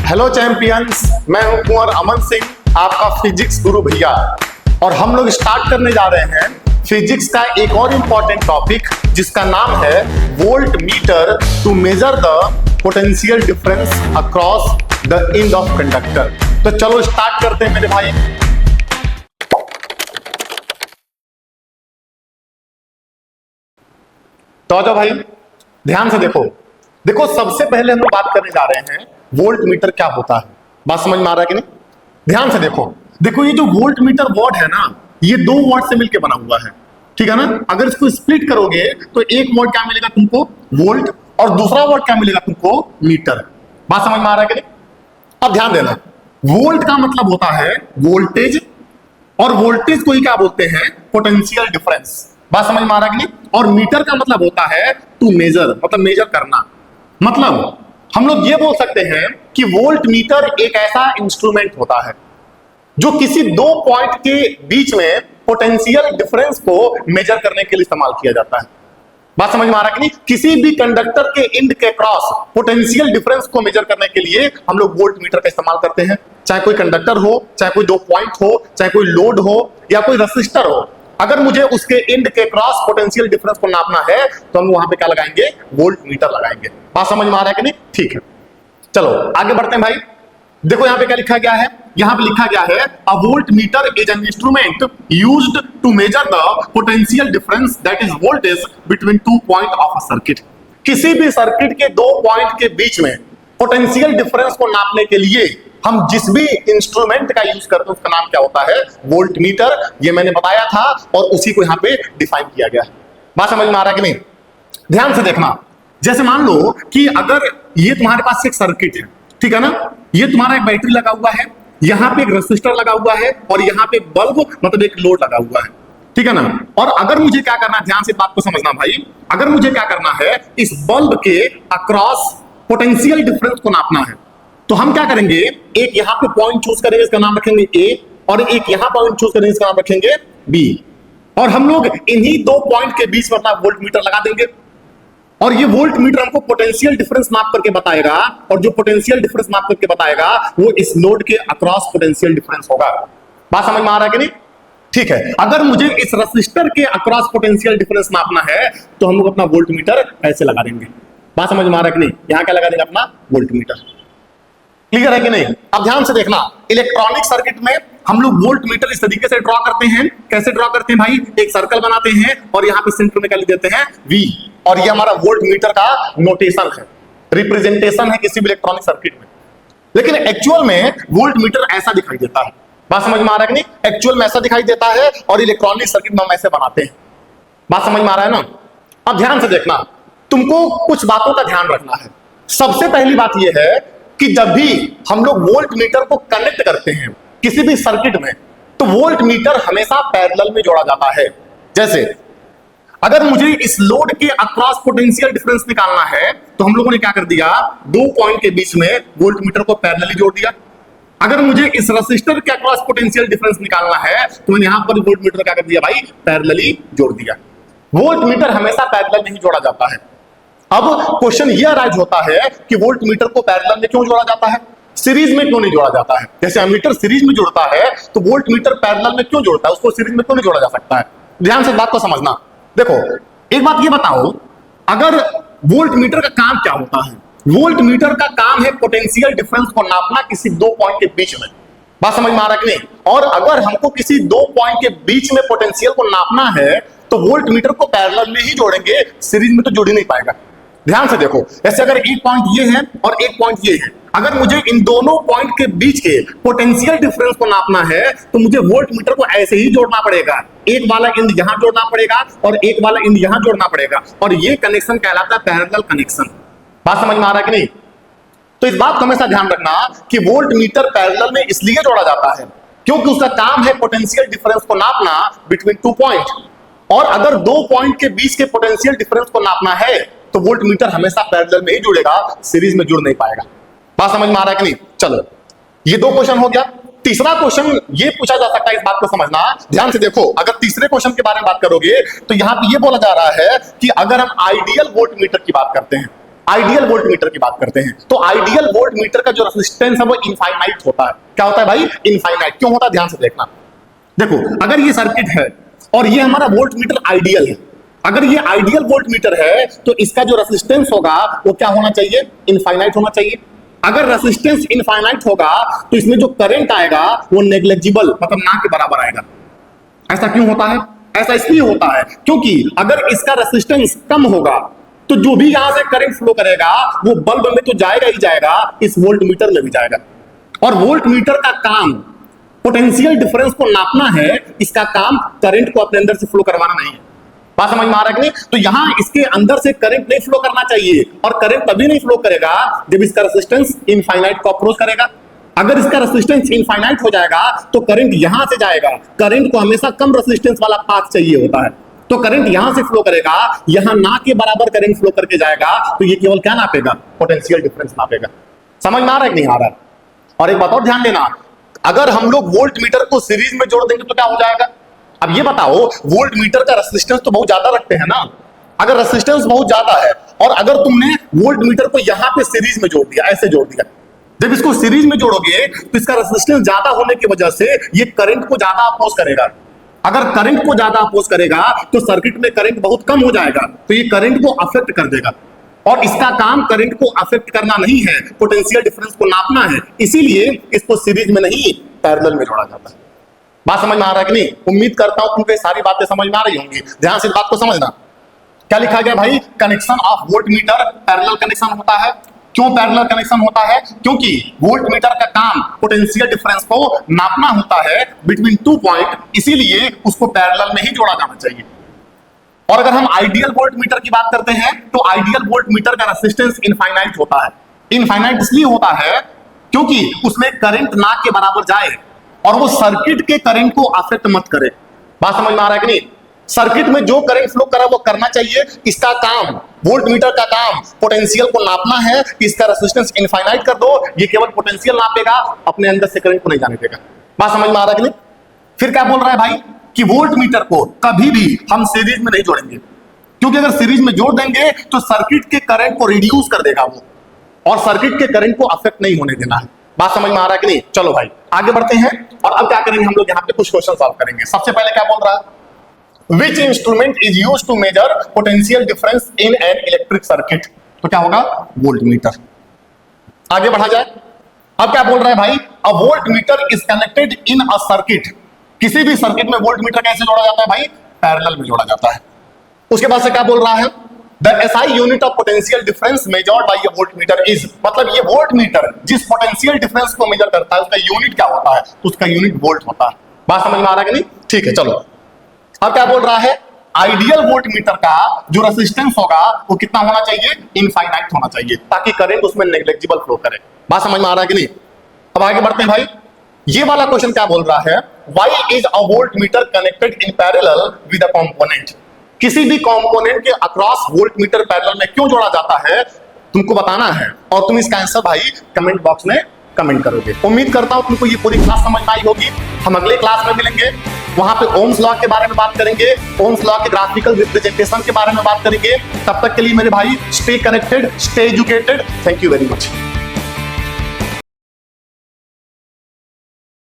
Hello champions, मैं हूं कुंवर अमन सिंह, आपका फिजिक्स गुरु भैया। और हम लोग स्टार्ट करने जा रहे हैं फिजिक्स का एक और इंपॉर्टेंट टॉपिक, जिसका नाम है volt meter to measure the potential difference across the end of conductor. तो चलो स्टार्ट करते हैं मेरे भाई। तो जाओ भाई, ध्यान से देखो सबसे पहले हम लोग बात करने जा रहे हैं वोल्ट मीटर क्या होता है। बात समझ में आ रहा है कि नहीं? ध्यान से देखो ये जो वोल्ट मीटर वर्ड है ना, ये दो वर्ड से मिलकर बना हुआ है, ठीक है ना। अगर इसको स्प्लिट करोगे तो एक वर्ड क्या मिलेगा तुमको, वोल्ट, और दूसरा वर्ड क्या मिलेगा तुमको, मीटर। बात समझ में आ रहा है कि नहीं? अब ध्यान देना, वोल्ट का मतलब होता है वोल्टेज, और वोल्टेज को ही क्या बोलते हैं, पोटेंशियल डिफरेंस। बात समझ में आ रहा है कि नहीं? और मीटर का मतलब होता है टू मेजर, मतलब मेजर करना। मतलब हम लोग ये बोल सकते हैं कि वोल्ट मीटर एक ऐसा इंस्ट्रूमेंट होता है जो किसी दो पॉइंट के बीच में पोटेंशियल डिफरेंस को मेजर करने के लिए इस्तेमाल किया जाता है। बात समझ में आ रहा है कि नहीं? किसी भी कंडक्टर के एंड के क्रॉस पोटेंशियल डिफरेंस को मेजर करने के लिए हम लोग वोल्ट मीटर का इस्तेमाल करते हैं। चाहे कोई कंडक्टर हो, चाहे कोई दो पॉइंट हो, चाहे कोई लोड हो या कोई रेसिस्टर हो, अगर मुझे उसके एंड के क्रॉस पोटेंशियल डिफरेंस को नापना है तो हम वहां पे क्या लगाएंगे, वोल्ट मीटर लगाएंगे। बात समझ में आ रहा है कि नहीं? ठीक है, चलो आगे बढ़ते हैं भाई। देखो यहाँ पे क्या लिखा गया है, यहाँ पे लिखा गया है a volt meter is an instrument used to measure the potential difference that is voltage between two point of a circuit. किसी भी सर्किट के दो पॉइंट के बीच में पोटेंशियल डिफरेंस को नापने के लिए हम जिस भी इंस्ट्रूमेंट का यूज करते हैं उसका नाम क्या होता है, वोल्ट मीटर। ये मैंने बताया था और उसी को यहाँ पे डिफाइन किया गया। बात समझ में आ रहा है कि नहीं? ध्यान से देखना, जैसे मान लो कि अगर ये तुम्हारे पास एक सर्किट है, ठीक है ना, ये तुम्हारा एक बैटरी लगा हुआ है, यहाँ पे एक रेसिस्टर लगा हुआ है, और यहाँ पे बल्ब मतलब एक लोड लगा हुआ है, ठीक है ना। और अगर मुझे क्या करना है, ध्यान से बात को समझना भाई, अगर मुझे क्या करना है, इस बल्ब के अक्रॉस पोटेंशियल डिफरेंस को नापना है, तो हम क्या करेंगे, एक यहाँ पे पॉइंट चूज करेंगे, इसका नाम रखेंगे ए, और एक यहाँ पॉइंट चूज करेंगे, इसका नाम रखेंगे बी, और हम लोग इन्हीं दो पॉइंट के बीच में अपना वोल्ट मीटर लगा देंगे। और ये वोल्ट मीटर हमको पोटेंशियल डिफरेंस माप करके बताएगा, और जो पोटेंशियल डिफरेंस माप करके बताएगा वो इस लोड के अक्रॉस पोटेंशियल डिफरेंस होगा। बात समझ में आ रहा है कि नहीं? ठीक है, अगर मुझे इस रेसिस्टर के अक्रॉस पोटेंशियल डिफरेंस मापना है तो हम लोग अपना वोल्ट मीटर ऐसे लगा देंगे। बात समझ में आ रहा है कि नहीं? यहां क्या लगा देंगे, अपना वोल्ट मीटर। क्लियर है कि नहीं? अब ध्यान से देखना, इलेक्ट्रॉनिक सर्किट में हम लोग वोल्ट मीटर इस तरीके से ड्रॉ करते हैं। कैसे ड्रॉ करते हैं भाई, एक सर्कल बनाते हैं और यहाँ पे सेंटर में क्या लिख देते हैं, V, और ये हमारा वोल्ट मीटर का नोटेशन है, रिप्रेजेंटेशन है किसी भी इलेक्ट्रॉनिक सर्किट में। लेकिन एक्चुअल में वोल्ट मीटर ऐसा दिखाई देता है। बात समझ में आ रहा है कि नहीं? एक्चुअल में ऐसा दिखाई देता है, और इलेक्ट्रॉनिक सर्किट में हम ऐसे बनाते हैं। बात समझ में आ रहा है ना? अब ध्यान से देखना, तुमको कुछ बातों का ध्यान रखना है। सबसे पहली बात यह है कि जब भी हम लोग वोल्ट मीटर को कनेक्ट करते हैं किसी भी सर्किट में, तो वोल्ट मीटर हमेशा पैरेलल में जोड़ा जाता है। जैसे अगर मुझे इस लोड के अक्रॉस पोटेंशियल डिफरेंस निकालना है तो हम लोगों ने क्या कर दिया, दो पॉइंट के बीच में वोल्ट मीटर को पैरेलली जोड़ दिया। अगर मुझे इस रेसिस्टर के अक्रॉस पोटेंशियल डिफरेंस निकालना है तो मैंने यहां पर वोल्ट मीटर क्या कर दिया भाई, पैरेलली जोड़ दिया। वोल्ट मीटर हमेशा पैरेलल नहीं जोड़ा जाता है। अब क्वेश्चन ये अराइज होता है कि वोल्ट मीटर को पैरेलल में क्यों जोड़ा जाता है, सीरीज में क्यों नहीं जोड़ा जाता है? जैसे एमीटर सीरीज में जोड़ता है तो वोल्ट मीटर पैरेलल में क्यों जोड़ता है, उसको सीरीज में क्यों नहीं जोड़ा जा सकता है? ध्यान से बात को समझना। देखो एक बात ये बताओ, अगर वोल्ट मीटर का काम क्या होता है, वोल्ट मीटर का काम है पोटेंशियल डिफरेंस को नापना किसी दो पॉइंट के बीच में। बात समझ में आ रहा है कि नहीं? और अगर हमको किसी दो पॉइंट के बीच में पोटेंशियल को नापना है तो वोल्ट मीटर को पैरेलल में ही जोड़ेंगे, सीरीज में तो जोड़ ही नहीं पाएगा। ध्यान से देखो, ऐसे अगर एक पॉइंट ये है और एक पॉइंट ये है, अगर मुझे इन दोनों पॉइंट के बीच के पोटेंशियल डिफरेंस को नापना है तो मुझे वोल्ट मीटर को ऐसे ही जोड़ना पड़ेगा। एक वाला एंड यहां जोड़ना पड़ेगा और एक वाला एंड यहां जोड़ना पड़ेगा, और ये कनेक्शन कहलाता है पैरेलल कनेक्शन। बात समझ में आ रहा है कि नहीं? तो इस बात को हमेशा ध्यान रखना कि वोल्ट मीटर पैरेलल में इसलिए जोड़ा जाता है क्योंकि उसका काम है पोटेंशियल डिफरेंस को नापना बिटवीन टू पॉइंट, और अगर दो पॉइंट के बीच के पोटेंशियल डिफरेंस को नापना है तो वोल्ट मीटर हमेशा पैरेलल में ही जुड़ेगा, सीरीज में जुड़ नहीं पाएगा। बात समझ में आ रहा है कि नहीं? चलो ये दो क्वेश्चन हो गया। तीसरा क्वेश्चन ये पूछा जा सकता है, इस बात को समझना, ध्यान से देखो। अगर तीसरे क्वेश्चन के बारे में बात करोगे तो यहां पे ये बोला जा रहा है कि अगर हम आइडियल वोल्ट मीटर की बात करते हैं, आइडियल वोल्ट मीटर की बात करते हैं। तो आइडियल वोल्ट मीटर का जो रेजिस्टेंस है वो इनफाइनाइट होता है। क्या होता है भाई? इनफाइनाइट। क्यों होता है? ध्यान से देखना। देखो, अगर ये सर्किट है और ये हमारा वोल्ट मीटर आइडियल है, अगर ये आइडियल वोल्ट मीटर है तो इसका जो रेजिस्टेंस होगा वो क्या होना चाहिए? इनफाइनाइट होना चाहिए। अगर रेजिस्टेंस इनफाइनाइट होगा तो इसमें जो करंट आएगा वो नेग्लिजिबल, मतलब ना के बराबर आएगा। ऐसा क्यों होता है? ऐसा इसलिए होता है क्योंकि अगर इसका रेजिस्टेंस कम होगा तो जो भी यहां से करंट फ्लो करेगा वो बल्ब में तो जाएगा ही जाएगा, इस वोल्ट मीटर में भी जाएगा। और वोल्ट मीटर का काम पोटेंशियल डिफरेंस को नापना है, इसका काम करंट को अपने अंदर से फ्लो करवाना नहीं है। बात समझ में आ रहा है कि नहीं? तो यहां इसके अंदर से करंट नहीं फ्लो करना चाहिए, और करंट तभी नहीं फ्लो करेगा जब इसका रेजिस्टेंस इनफाइनाइट को अप्रोच करेगा। अगर इसका रेजिस्टेंस इनफाइनाइट हो जाएगा तो करंट यहां से जाएगा। करंट को हमेशा कम रेजिस्टेंस वाला पाथ चाहिए होता है, तो करंट यहां से फ्लो करेगा, यहां ना के बराबर करंट फ्लो करके जाएगा, तो ये केवल क्या नापेगा? Potential difference नापेगा। समझ में आ रहा है कि नहीं आ रहा है? और एक बात और ध्यान देना, अगर हम लोग वोल्ट मीटर को सीरीज में जोड़ देंगे तो क्या हो जाएगा? अब ये बताओ, वोल्ट मीटर का रेजिस्टेंस तो बहुत ज्यादा रखते हैं ना। अगर रेजिस्टेंस बहुत ज्यादा है और अगर तुमने वोल्ट मीटर को यहां पे सीरीज में जोड़ दिया, ऐसे जोड़ दिया, जब इसको सीरीज में जोड़ोगे तो इसका रेजिस्टेंस ज्यादा होने की वजह से ये करंट को ज्यादा अपोज करेगा। अगर करंट को ज्यादा अपोज करेगा तो सर्किट में करंट बहुत कम हो जाएगा, तो ये करंट को अफेक्ट कर देगा। और इसका काम करंट को अफेक्ट करना नहीं है, पोटेंशियल डिफरेंस को नापना है। इसीलिए इसको सीरीज में नहीं पैरेलल में जोड़ा जाता है। बात समझ में आ रहा है कि नहीं? उम्मीद करता हूं तुमको सारी बातें समझ में आ रही होंगी। ध्यान से इस बात को समझना। क्या लिखा गया भाई? Connection of volt meter parallel connection होता है। क्यों पैरेलल कनेक्शन होता है? क्योंकि वोल्ट मीटर का काम पोटेंशियल डिफरेंस को नापना होता है बिटवीन 2 पॉइंट, इसीलिए उसको पैरेलल में ही जोड़ा जाना चाहिए। और अगर हम आइडियल वोल्ट मीटर की बात करते हैं तो आइडियल वोल्ट मीटर का रेजिस्टेंस इनफाइनाइट होता है। इनफाइनाइट इसलिए होता है क्योंकि उसमें करंट ना के बराबर जाए और वो सर्किट के करंट को अफेक्ट मत करे। बात समझ में आ रहा है कि नहीं? सर्किट में जो करंट फ्लो करा वो करना चाहिए। इसका काम, वोल्ट मीटर का काम पोटेंशियल को नापना है। इसका रेजिस्टेंस इनफाइनाइट कर दो, ये केवल पोटेंशियल नापेगा, अपने अंदर से करंट को नहीं जाने देगा। बात समझ में आ रहा है कि नहीं? फिर क्या बोल रहा है भाई कि वोल्ट मीटर को कभी भी हम सीरीज में नहीं जोड़ेंगे, क्योंकि अगर सीरीज में जोड़ देंगे तो सर्किट के करंट को रिड्यूस कर देगा वो, और सर्किट के करंट को अफेक्ट नहीं होने देना है। बात समझ में आ रहा है कि नहीं? चलो भाई आगे बढ़ते हैं और अब क्या करेंगे हम लोग, यहाँ पे कुछ क्वेश्चन सॉल्व करेंगे। सबसे पहले क्या बोल रहा है? Which instrument is used to measure potential difference in an electric circuit? तो क्या होगा? Volt meter. आगे बढ़ा जाए। अब क्या बोल रहा है भाई? A volt meter is connected in a circuit. किसी भी सर्किट में वोल्ट मीटर कैसे जोड़ा जाता है भाई? पैरेलल में जोड़ा जाता है। उसके बाद से क्या बोल रहा है? The SI unit of potential difference measured by a voltmeter is, मतलब ये वोल्ट मीटर जिस पोटेंशियल डिफरेंस को मेजर करता है उसका यूनिट क्या होता है? उसका यूनिट वोल्ट होता है। बात समझ में आ रहा है कि नहीं? ठीक है, चलो अब क्या बोल रहा है? आइडियल वोल्ट मीटर का जो रेजिस्टेंस होगा वो कितना होना चाहिए? इनफाइनाइट होना चाहिए, ताकि करंट उसमें नेग्लिजिबल फ्लो करे। बात समझ में आ रहा है कि नहीं? अब आगे बढ़ते हैं भाई। ये वाला क्वेश्चन क्या बोल रहा है? Why is a volt metre connected in parallel with a component? किसी भी कंपोनेंट के अक्रॉस वोल्ट मीटर पैरेलल में क्यों जोड़ा जाता है, तुमको बताना है, और तुम इसका आंसर भाई कमेंट बॉक्स में कमेंट करोगे। उम्मीद करता हूं तुमको ये पूरी क्लास समझ में आई होगी। हम अगले क्लास में मिलेंगे, वहां पे ओम्स लॉ के बारे में बात करेंगे, ओम्स लॉ के ग्राफिकल रिप्रेजेंटेशन के बारे में बात करेंगे। तब तक के लिए मेरे भाई stay connected, stay educated. Thank you very much.